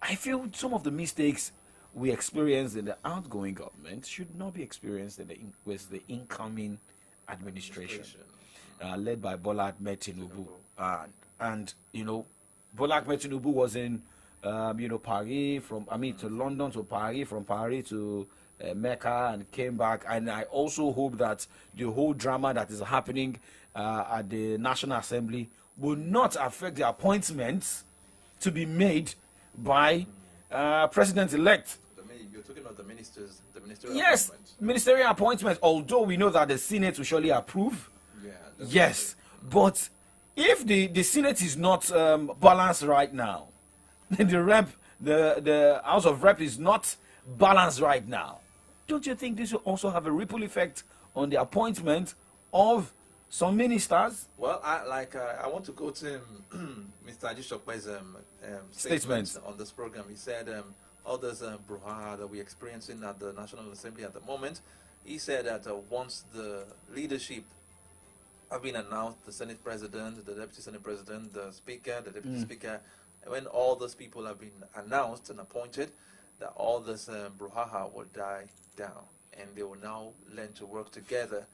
I feel some of the mistakes we experienced in the outgoing government should not be experienced with the incoming administration, led by Bola Ahmed Tinubu. And Bola Ahmed Tinubu was in, Paris, to London to Paris, from Paris to Mecca, and came back. And I also hope that the whole drama that is happening at the National Assembly will not affect the appointments to be made by President-elect. You're talking about the ministers, the ministerial appointments. Ministerial appointments, although we know that the Senate will surely approve. Yeah, yes, but if the Senate is not balanced right now, the House of Rep is not balanced right now, don't you think this will also have a ripple effect on the appointment of some ministers? Well, I want to go to Mr. Ajishokwe's statement on this program. He said all this brouhaha that we're experiencing at the National Assembly at the moment, he said that once the leadership have been announced, the Senate President, the Deputy Senate President, the Speaker, the Deputy Speaker, when all those people have been announced and appointed, that all this brouhaha will die down, and they will now learn to work together.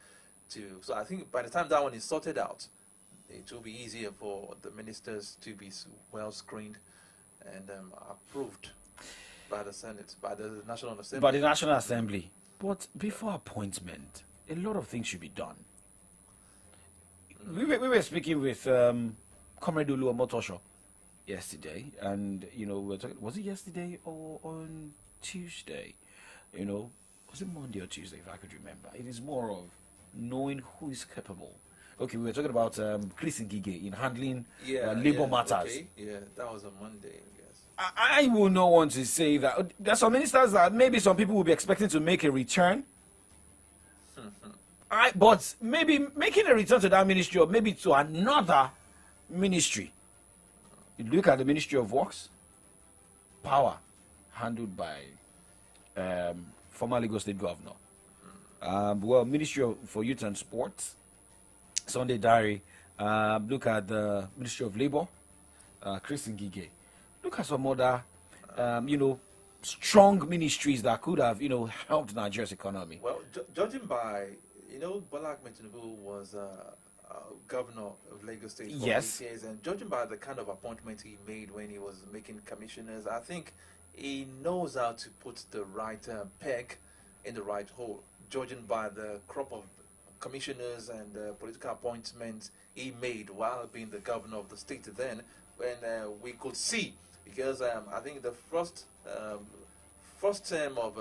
So I think by the time that one is sorted out, it will be easier for the ministers to be well screened and approved by the Senate, by the National Assembly. By the National Assembly. But before appointment, a lot of things should be done. We were speaking with Comrade Olu Omotosho yesterday, and we were talking, was it yesterday or on Tuesday? Was it Monday or Tuesday, if I could remember? It is more of knowing who is capable. Okay, we were talking about Chris Ngige in handling labor matters. Okay. Yeah, that was on Monday, yes. I will not want to say that. There are some ministers that maybe some people will be expecting to make a return. But maybe making a return to that ministry or maybe to another ministry. You look at the Ministry of Works, power, handled by former Lagos State Governor. Ministry for Youth and Sports, Sunday Diary. Look at the Ministry of Labor, Chris Ngige. Look at some other, strong ministries that could have, helped Nigeria's economy? Well, judging by, Bola Ahmed Tinubu was governor of Lagos State for 8 years, and judging by the kind of appointment he made when he was making commissioners, I think he knows how to put the right peg in the right hole. Judging by the crop of commissioners and political appointments he made while being the governor of the state then, when we could see, because I think the first term of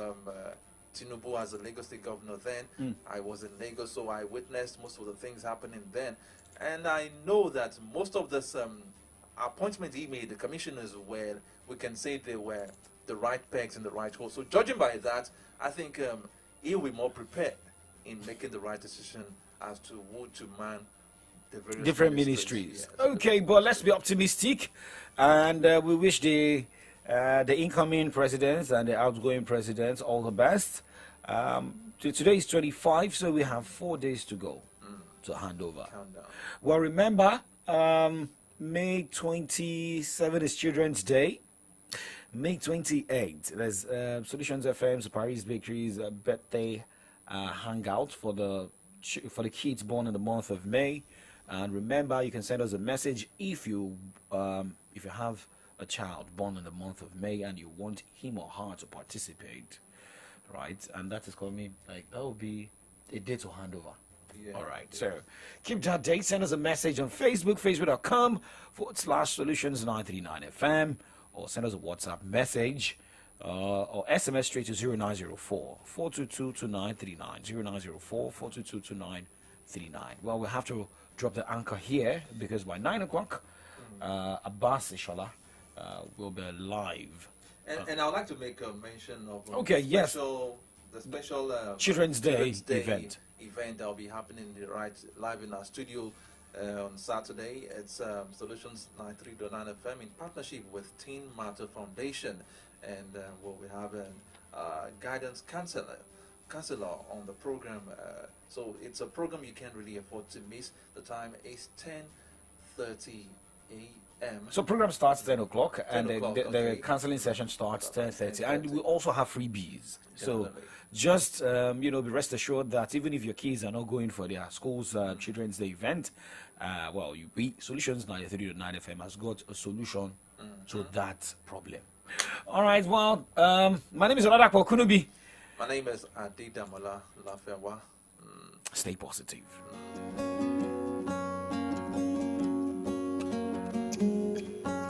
Tinubu as a Lagos State governor then, I was in Lagos, so I witnessed most of the things happening then. And I know that most of this appointment he made, the commissioners were, we can say they were the right pegs in the right hole. So judging by that, I think he'll be more prepared in making the right decision as to who to man the various different ministries. Yes. Okay, but let's be optimistic, and we wish the incoming presidents and the outgoing presidents all the best. Today is 25, so we have 4 days to go to hand over. Countdown. Well, remember, May 27 is Children's Day. May 28, there's Solutions FM's Paris Bakery's birthday hangout for the kids born in the month of May. And remember, you can send us a message if you have a child born in the month of May and you want him or her to participate, right? And that is coming, that will be a day to hand over. Yeah. All right, so keep that date. Send us a message on Facebook, facebook.com/Solutions939FM, or send us a WhatsApp message or SMS straight to 0904 422 2939. 0904 422 2939. Well, we have to drop the anchor here because by 9 o'clock, Abbas Ishola will be live. And I would like to make a mention of the special Children's Day event that will be happening live in our studio on Saturday. It's Solutions 93.9 FM in partnership with Teen Matter Foundation, and we have a guidance counselor on the program. So it's a program you can't really afford to miss. The time is 10:30 a.m. So program starts 10 o'clock, and the counseling session starts 10:30, and we also have freebies. So just be rest assured that even if your kids are not going for their school's Children's Day event, Solutions 93.9 FM has got a solution to that problem. All right, well, my name is Oladapo Kunubi. My name is Adedamola Lafewa. Stay positive.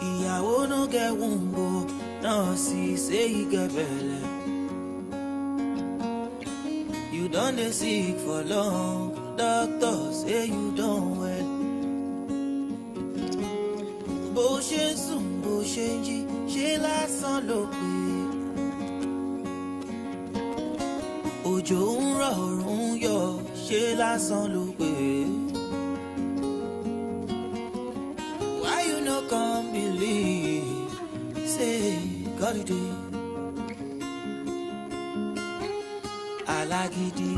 Ìyàwó no get wumbo, no see say he get belle. You done dey sick for long, doctor say you don't well. Bó ṣe ń sùn, bó ṣe ń jí, ṣe lásán ló pé. Òjò ń rọ̀, òòrùn ń yọ, ṣe lásán ló pé. Why you no come believe? Say God did. Alágídí,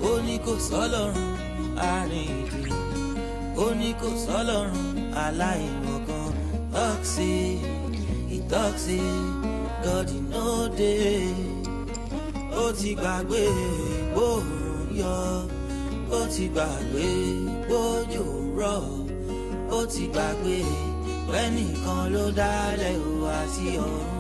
ó ní kò sọ́lọ́run, àrìndì, ó ní kò sọ́lọ́run, aláìmọ̀kan, toxic, God no dey. Ó ti gbàgbé bóòrùn yọ, ó ti gbàgbé bójò rọ̀, ó ti gbàgbé pẹ́nìkan ló dálẹ̀ wá sí ọ̀run.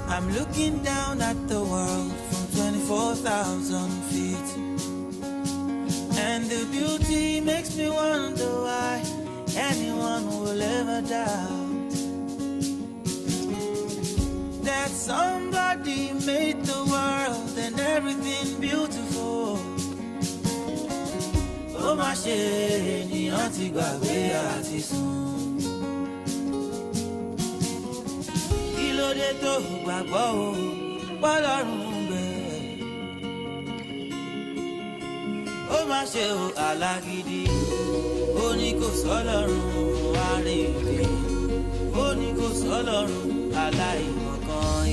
I'm looking down at the world from 24,000 feet, and the beauty makes me wonder why anyone will ever doubt that somebody made the world and everything beautiful. Oh my shade, ènìyàn ti gbàgbé àti sùn. Kí ló dé tó gbàgbọ́ o, pọ́lọ́run bẹ̀. Ó má ṣe o alágídí, ó ní kò sọ́lọ́run àrèdè. Ó ó ní kò sọ́lọ́run aláìmọ̀kan.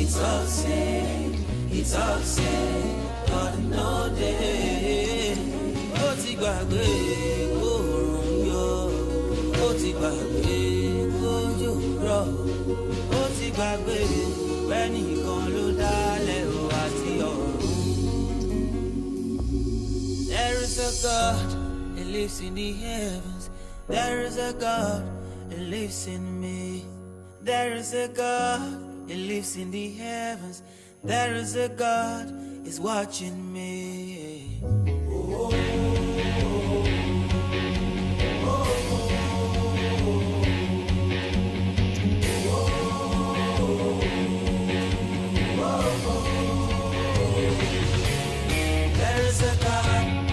It's all said, but no day. Ó ti gbàgbé oòrùn yọ, ó ti gbàgbé òjò rọ̀, ó ti gbàgbé pẹ́nìkan ló dálẹ̀ o àti ọ̀run. There is a God that lives in the heavens. There is a God that lives in me. There is a God that lives in the heavens. There is a God is watching me. Oh.